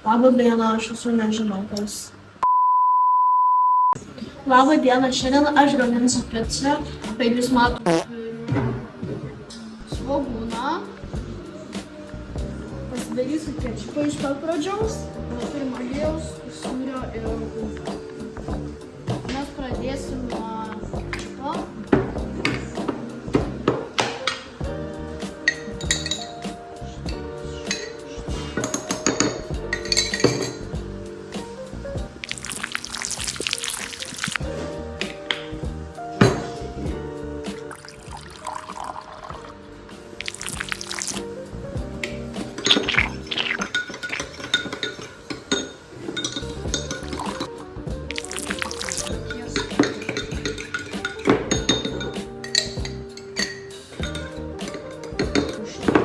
Labą dieną, aš esu nežinotas. Labą dieną, šiandien aš gaminsiu picą. Kaip jūs matote, svogūną. Pasidarysiu kečupą iš pat pradžios. Turim aliejaus, sūrio ir rūgų. Mes pradėsim nuo kečupo.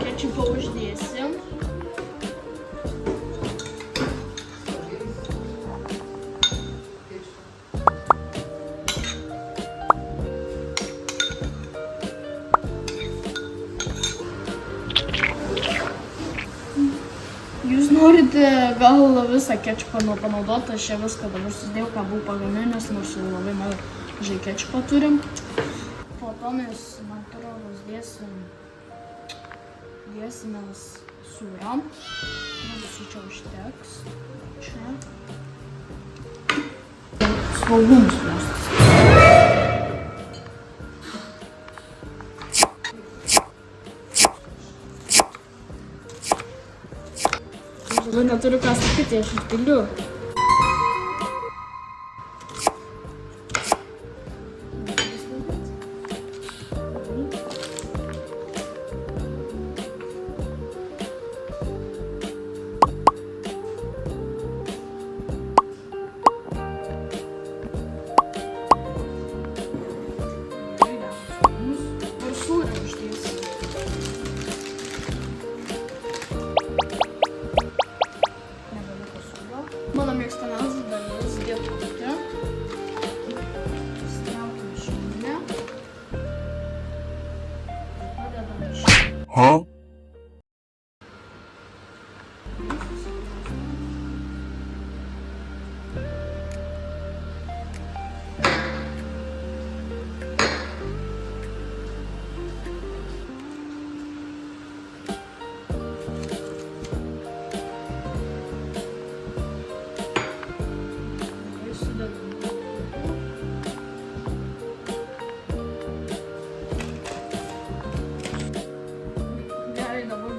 Kečupą uždėsim. Jūs norite gal visą kečupą panaudoti, aš čia viską dabar susidėjau, ką buvau pagaminęs, nors jau labai mažai kečupą turim. Po to mes, man atrodo, dėsimės sūrio. Visų čia užteks. Čia. Svogūnus mes. Tada neturiu ką sakyti, aš išpiliu. Mano mėgstamiausias dalis dėtutė. Įsitraukiam šalia. Padedam šalia.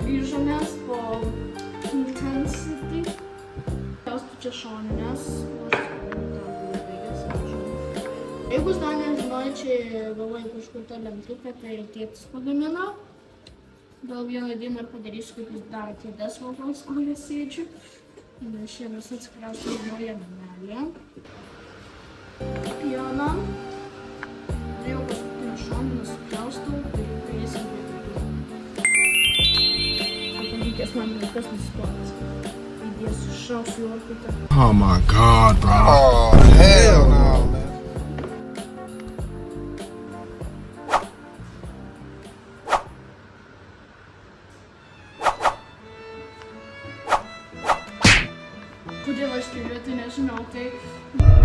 Grįžomės po Intensity. Pjaustu čia šoninės. Jeigu jūs dar nežinojai, čia galvoju kažkur tą lentuką, tai tėtis pagamino. Gal vieną dieną ir padarysiu, kaip jūs daro kėdes valgos, kurioje sėdžiu. Nes čia mes atsikrausiu į naują namelį. Pjaunam. Jau paskutinį šoninę supjaustau, tai priesim prie man kas nusiplotas. Įdėsiu šausiu orkaitę. Oh my God, bro. Oh, hell no, man. Kodėl aš turiu, tai nežinau, tai...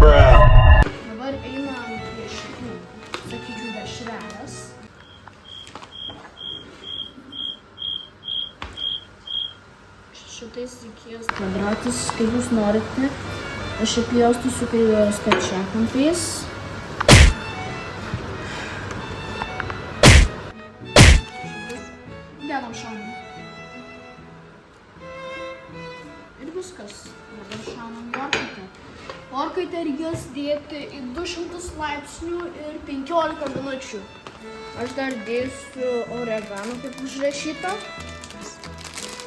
Dabar einam prie šitų, sakyčiau, dešrelės. Šitais reikės kvadratus, kaip jūs norite. Aš apjaustysiu stačiakampiais. Dedam šaunam. Ir viskas. Dabar šaunam į orkaitę. Orkaitę reikės dėti į 200 laipsnių ir 15 minučių. Aš dar dėsiu oregano, kaip užrašyta.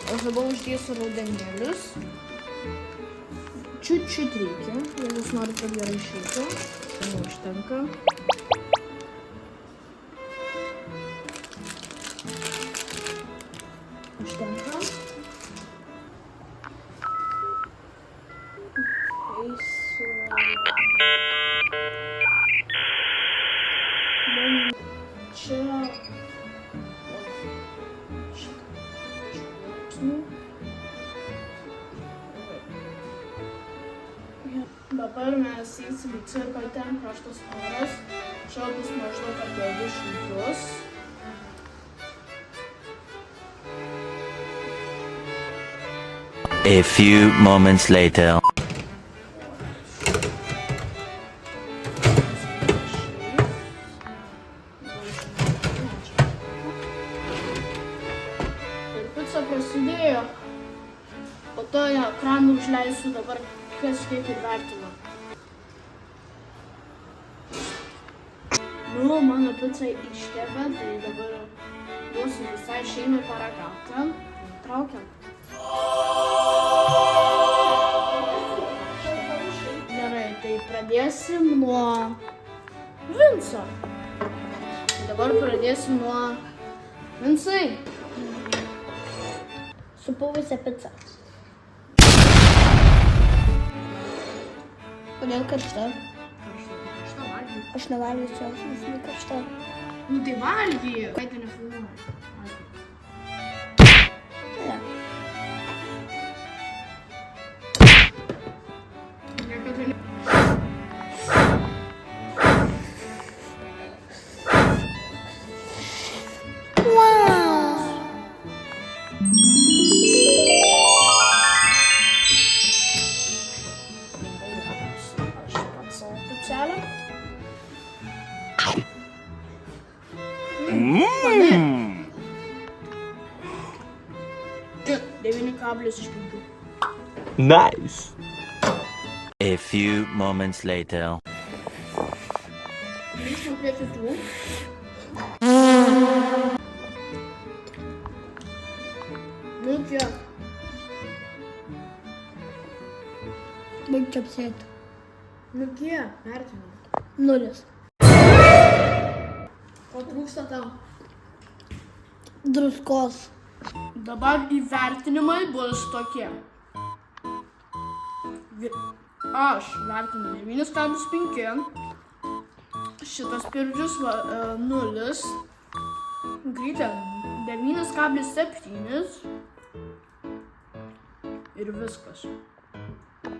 Aš dabar uždėsiu raudenėlius. Čiut reikia, jeigu jūs norite, kad gerai išeitų. Neužtenka. Užtenka. Čia dabar mes eisim į cirką, ten karštas oras. Čia bus maždaug apie 200. A few moments later. Ir pica prasidėjo. Po to ekraną užleisiu dabar, kas kiek ir vertino. Nu, mano pica iškepė, tai dabar duosiu visai šeimai paragauti. Traukiam. Gerai, tai pradėsim nuo Vinco. Dabar pradėsim nuo Vincai. Supuvusią picą. Kodėl karšta? Karšta valgyk. Aš nevalgysiu, aš visai karšta. Nu tai valgyk. Kai tai nefilmuoji. Ne. Niekada ne. Aš pats savo pipselę. 9,5 iš 5. Nice. A few moments later. Grįžtam prie kitų. Nu kiek? Baig čapsėti. Nu kiek? Vertinam. 0. Ko trūksta tau? Druskos. Dabar įvertinimai bus tokie. Aš vertinu 9,5. Šitas pirdžius 0. Grytė 9,7. Ir viskas.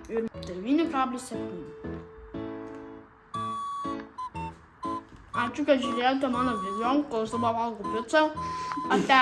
Ir 9,7. Ačiū, kad žiūrėjote mano video, kol aš dabar valgau picą. Ate.